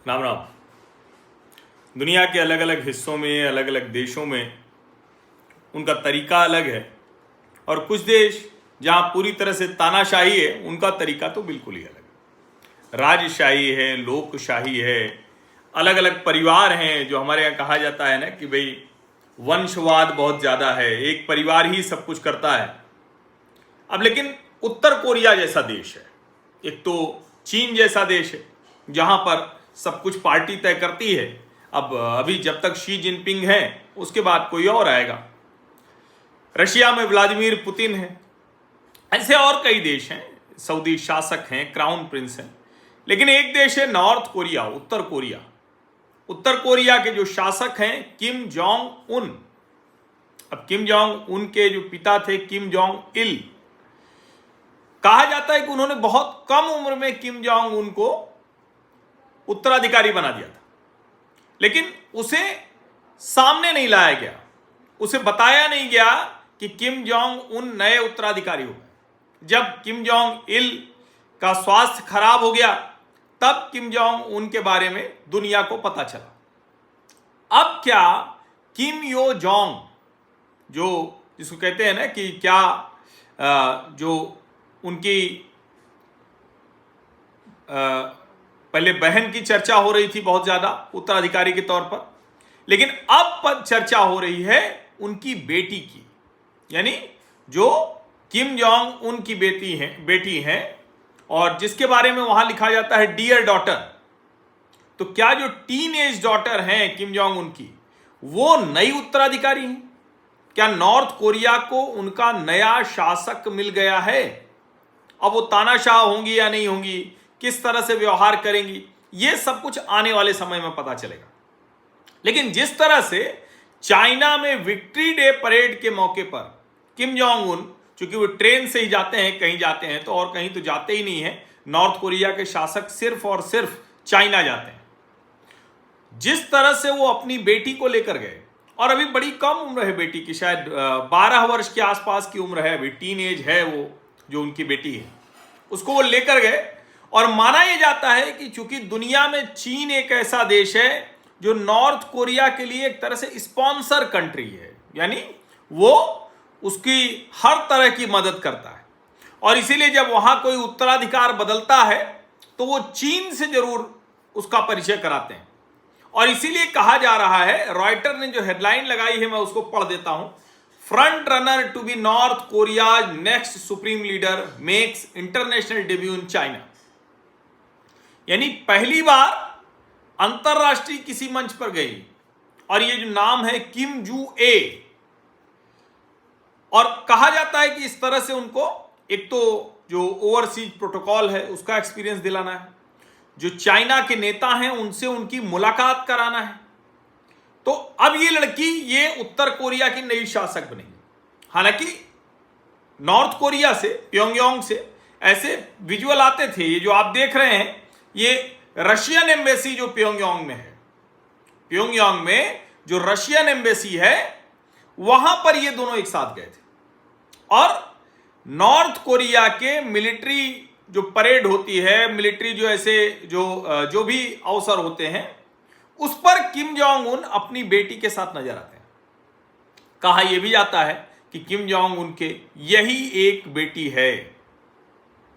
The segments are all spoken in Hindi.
राम राम। दुनिया के अलग अलग हिस्सों में, अलग अलग देशों में उनका तरीका अलग है और कुछ देश जहाँ पूरी तरह से तानाशाही है उनका तरीका तो बिल्कुल ही अलग है। राजशाही है, लोकशाही है, अलग अलग परिवार हैं। जो हमारे यहाँ कहा जाता है ना कि भाई वंशवाद बहुत ज़्यादा है, एक परिवार ही सब कुछ करता है। अब लेकिन उत्तर कोरिया जैसा देश है, एक तो चीन जैसा देश है जहाँ पर सब कुछ पार्टी तय करती है। अब अभी जब तक शी जिनपिंग है उसके बाद कोई और आएगा। रशिया में व्लादिमीर पुतिन है, ऐसे और कई देश हैं, सऊदी शासक हैं, क्राउन प्रिंस हैं। लेकिन एक देश है नॉर्थ कोरिया, उत्तर कोरिया। उत्तर कोरिया के जो शासक हैं किम जोंग उन। अब किम जोंग उन के जो पिता थे किम जोंग इल, कहा जाता है कि उन्होंने बहुत कम उम्र में किम जोंग उन को उत्तराधिकारी बना दिया था, लेकिन उसे सामने नहीं लाया गया, उसे बताया नहीं गया कि किम जोंग उन नए उत्तराधिकारी हो गए। जब किम जोंग इल का स्वास्थ्य खराब हो गया तब किम जोंग उन के बारे में दुनिया को पता चला। अब क्या किम यो जोंग, जो जिसको कहते हैं ना कि क्या जो उनकी पहले बहन की चर्चा हो रही थी बहुत ज्यादा उत्तराधिकारी के तौर पर, लेकिन अब चर्चा हो रही है उनकी बेटी की, यानी जो किम जोंग उन की बेटी है और जिसके बारे में वहां लिखा जाता है डियर डॉटर। तो क्या जो टीन एज डॉटर हैं किम जोंग उन की, वो नई उत्तराधिकारी हैं? क्या नॉर्थ कोरिया को उनका नया शासक मिल गया है? अब वो तानाशाह होंगी या नहीं होंगी, किस तरह से व्यवहार करेंगी, ये सब कुछ आने वाले समय में पता चलेगा। लेकिन जिस तरह से चाइना में विक्ट्री डे परेड के मौके पर किम जोंग उन, चूंकि वो ट्रेन से ही जाते हैं, कहीं जाते हैं तो और कहीं तो जाते ही नहीं है, नॉर्थ कोरिया के शासक सिर्फ और सिर्फ चाइना जाते हैं। जिस तरह से वो अपनी बेटी को लेकर गए, और अभी बड़ी कम उम्र है बेटी की, शायद 12 वर्ष के आसपास की उम्र है, अभी टीन एज है वो जो उनकी बेटी है, उसको वो लेकर गए। और माना यह जाता है कि चूंकि दुनिया में चीन एक ऐसा देश है जो नॉर्थ कोरिया के लिए एक तरह से स्पॉन्सर कंट्री है, यानी वो उसकी हर तरह की मदद करता है, और इसीलिए जब वहां कोई उत्तराधिकार बदलता है तो वो चीन से जरूर उसका परिचय कराते हैं। और इसीलिए कहा जा रहा है, रॉयटर ने जो हेडलाइन लगाई है मैं उसको पढ़ देता हूं, front runner to be North Korea next supreme leader makes international debut in China. यानी पहली बार अंतरराष्ट्रीय किसी मंच पर गई, और ये जो नाम है किम जू ए, और कहा जाता है कि इस तरह से उनको एक तो जो ओवरसीज प्रोटोकॉल है उसका एक्सपीरियंस दिलाना है, जो चाइना के नेता हैं उनसे उनकी मुलाकात कराना है। तो अब ये लड़की ये उत्तर कोरिया की नई शासक बनेगी। हालांकि नॉर्थ कोरिया से, प्योंगयांग से ऐसे विजुअल आते थे, ये जो आप देख रहे हैं ये रशियन एम्बेसी जो प्योंगयांग में है, प्योंगयांग में जो रशियन एम्बेसी है वहां पर ये दोनों एक साथ गए थे। और नॉर्थ कोरिया के मिलिट्री जो परेड होती है, मिलिट्री जो ऐसे जो भी अवसर होते हैं, उस पर किम जोंग उन अपनी बेटी के साथ नजर आते हैं। कहा यह भी जाता है कि किम जोंग उन के यही एक बेटी है,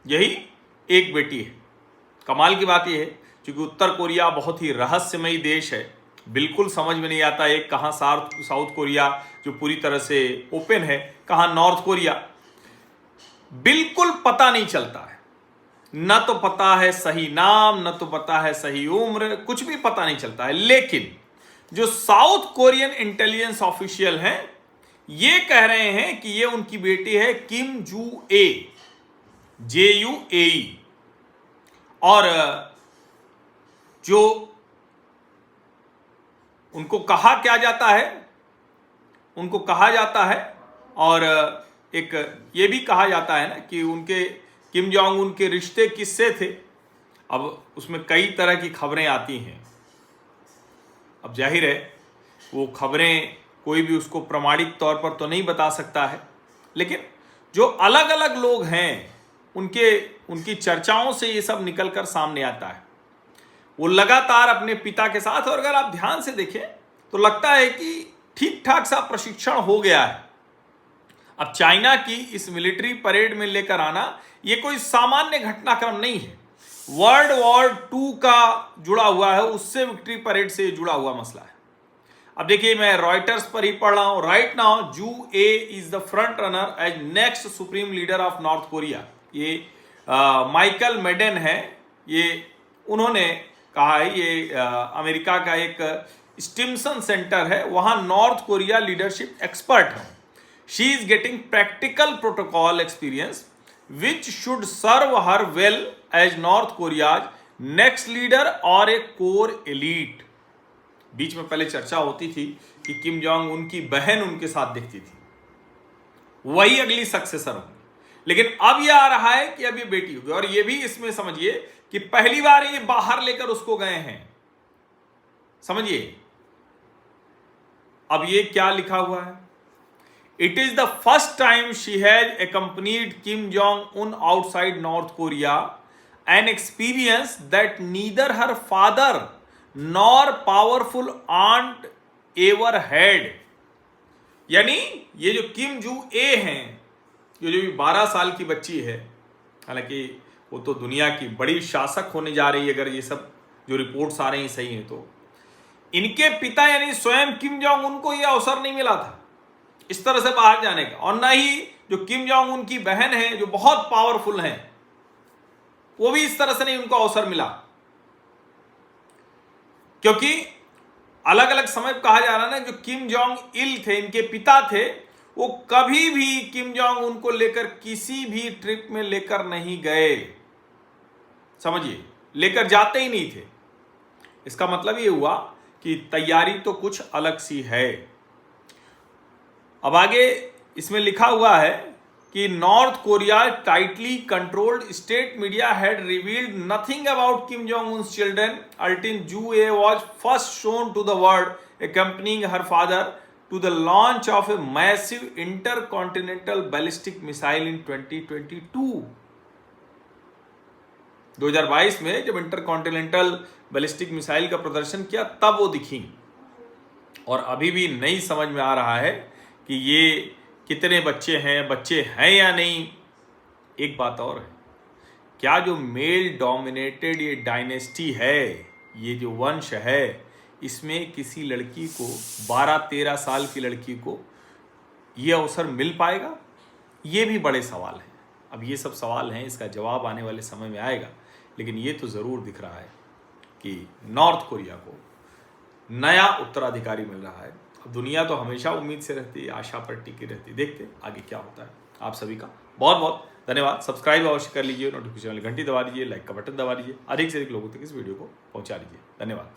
यही एक बेटी है। कमाल की बात यह है, क्योंकि उत्तर कोरिया बहुत ही रहस्यमयी देश है, बिल्कुल समझ में नहीं आता है कहाँ साउथ कोरिया जो पूरी तरह से ओपन है, कहाँ नॉर्थ कोरिया, बिल्कुल पता नहीं चलता है। न तो पता है सही नाम, न तो पता है सही उम्र, कुछ भी पता नहीं चलता है। लेकिन जो साउथ कोरियन इंटेलिजेंस ऑफिशियल हैं ये कह रहे हैं कि ये उनकी बेटी है किम जू ए, JUAE। और जो उनको कहा क्या जाता है, उनको कहा जाता है, और एक ये भी कहा जाता है ना कि उनके किम जोंग उन के रिश्ते किससे थे। अब उसमें कई तरह की खबरें आती हैं। अब जाहिर है वो खबरें कोई भी उसको प्रमाणित तौर पर तो नहीं बता सकता है, लेकिन जो अलग अलग लोग हैं उनकी चर्चाओं से ये सब निकल कर सामने आता है। वो लगातार अपने पिता के साथ, और अगर आप ध्यान से देखें तो लगता है कि ठीक ठाक सा प्रशिक्षण हो गया है। अब चाइना की इस मिलिट्री परेड में लेकर आना ये कोई सामान्य घटनाक्रम नहीं है। वर्ल्ड वॉर 2 का जुड़ा हुआ है, उससे विक्ट्री परेड से जुड़ा हुआ मसला है। अब देखिए, मैं रॉयटर्स पर ही पढ़ रहा हूं, right now Ju Ae is the front runner as next supreme leader of North Korea. ये माइकल मेडेन है, ये उन्होंने कहा है, ये अमेरिका का एक स्टिम्सन सेंटर है, वहां नॉर्थ कोरिया लीडरशिप एक्सपर्ट है। She is getting practical protocol experience which should serve her well as North Korea's next leader और ए कोर एलीट। बीच में पहले चर्चा होती थी कि किम जोंग उनकी बहन उनके साथ दिखती थी, वही अगली सक्सेसर होंगी, लेकिन अब यह आ रहा है कि अब ये बेटी होगी। और ये भी इसमें समझिए कि पहली बार ये बाहर लेकर उसको गए हैं, समझिए। अब ये क्या लिखा हुआ है, it is the first time she has accompanied Kim Jong Un outside North Korea, an experience that neither her father nor powerful aunt ever had. यानी ये जो किम जू ए हैं, ये जो 12 साल की बच्ची है, हालांकि वो तो दुनिया की बड़ी शासक होने जा रही है अगर ये सब जो रिपोर्ट्स आ रही हैं सही हैं तो। इनके पिता यानी स्वयं किम जोंग उनको ये अवसर नहीं मिला था इस तरह से बाहर जाने का, और न ही जो किम जोंग उनकी बहन है जो बहुत पावरफुल हैं, वो भी इस तरह से नहीं उनको अवसर मिला, क्योंकि अलग अलग समय कहा जा रहा है ना, जो किम जोंग इल थे, इनके पिता थे, वो कभी भी किम जोंग उनको लेकर किसी भी ट्रिप में लेकर नहीं गए, समझिए, लेकर जाते ही नहीं थे। इसका मतलब ये हुआ कि तैयारी तो कुछ अलग सी है। अब आगे इसमें लिखा हुआ है कि North Korea tightly controlled state media had revealed nothing about Kim Jong Un's children until Ju Ae was first shown to the world accompanying her father to the launch of a massive intercontinental ballistic missile in 2022। 2022 में जब इंटरकॉन्टिनेंटल बैलिस्टिक मिसाइल का प्रदर्शन किया तब वो दिखी, और अभी भी नहीं समझ में आ रहा है कि ये कितने बच्चे हैं या नहीं। एक बात और है, क्या जो मेल डोमिनेटेड ये डायनेस्टी है, ये जो वंश है, इसमें किसी लड़की को 12-13 साल की लड़की को ये अवसर मिल पाएगा? ये भी बड़े सवाल हैं। अब ये सब सवाल हैं, इसका जवाब आने वाले समय में आएगा, लेकिन ये तो ज़रूर दिख रहा है कि नॉर्थ कोरिया को नया उत्तराधिकारी मिल रहा है। अब दुनिया तो हमेशा उम्मीद से रहती है, आशा पर टिकी रहती है, देखते हैं आगे क्या होता है। आप सभी का बहुत बहुत धन्यवाद। सब्सक्राइब अवश्य कर लीजिए, नोटिफिकेशन वाली घंटी दबा दीजिए, लाइक का बटन दबा दीजिए, अधिक से अधिक लोगों तक इस वीडियो को पहुंचा दीजिए। धन्यवाद।